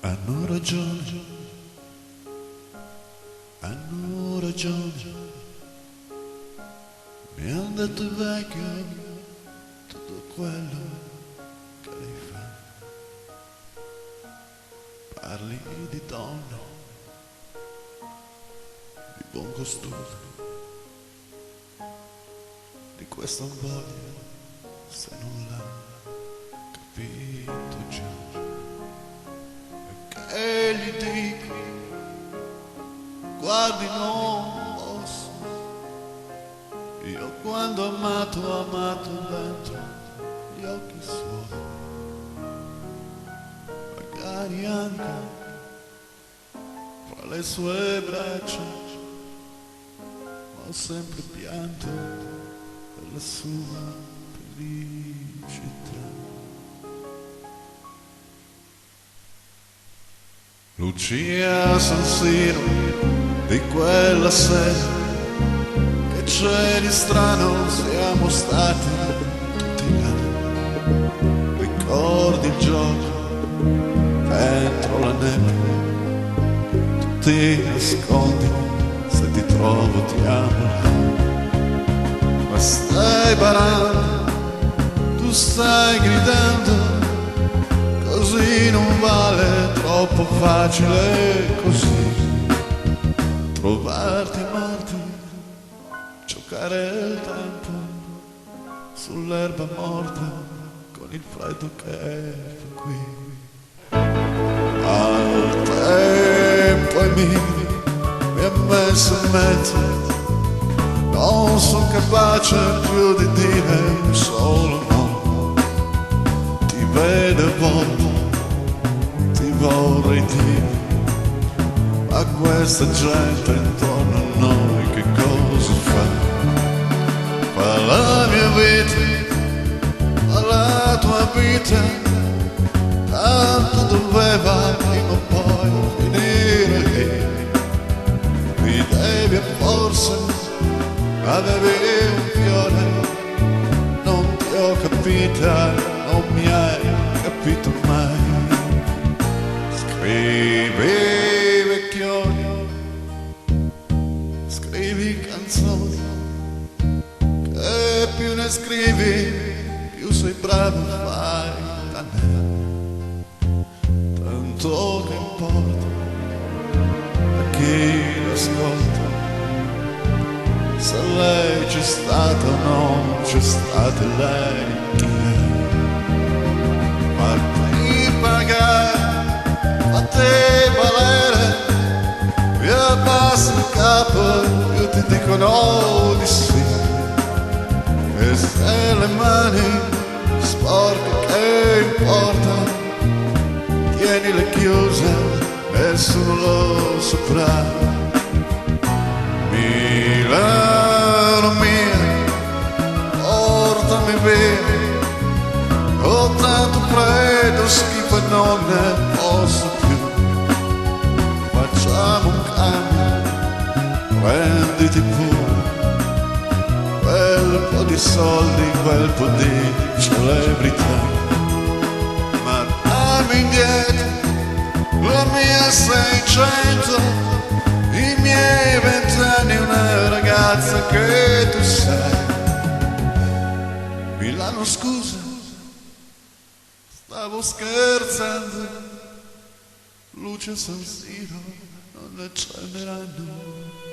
Hanno ragione, hanno ragione, mi han detto i vecchi tutto quello che lei fa. Parli di donne, di buon costume, di questo non voglio se non l'ha capito già. E gli dico, guardi non posso, io quando ho amato dentro gli occhi suoi, magari anche fra le sue braccia, ma ho sempre pianto per la sua felicità. Lucia San Siro di quella sera, che c'è di strano siamo stati tutti là. Ricordi il gioco dentro la nebbia, tu ti nascondi, se ti trovo ti amo là. Ma stai barando, tu stai gridando, così non vale, troppo facile così trovarti e amarti, giocare il tempo sull'erba morta con il freddo che fa qui. Al tempo e mi ha messo in mezzo, non sono capace più di dire un solo no. Ti vedo e voglio, ti vorrei dire, ma questa gente intorno a noi che cosa fa? Fa la mia vita, fa la tua vita, tanto doveva prima o poi finire lì. Ridevi e forse avevi un fiore, non ti ho capita, non mi hai capito mai. Scrivi vecchioni, scrivi canzoni, che più ne scrivi più sei bravo a fare danne. Tanto che importa a chi l'ascolta, se lei c'è stata o non c'è stata lei, chi è? Fatti pagare, fatti valere, più abbassi il capo più ti dicono di sì. E se le mani sporche che importa, tienile chiuse, nessuno lo saprà. Milano mia, portami via, ho tanto freddo, schifo e non ne posso più. Facciamo un cambio, prenditi pure quel po' di soldi, quel po' di celebrità, ma dammi indietro la mia 600, i miei 20 anni, una ragazza che tu sei. Milano scusa, stavo scherzando, luce San Siro non ne accenderanno.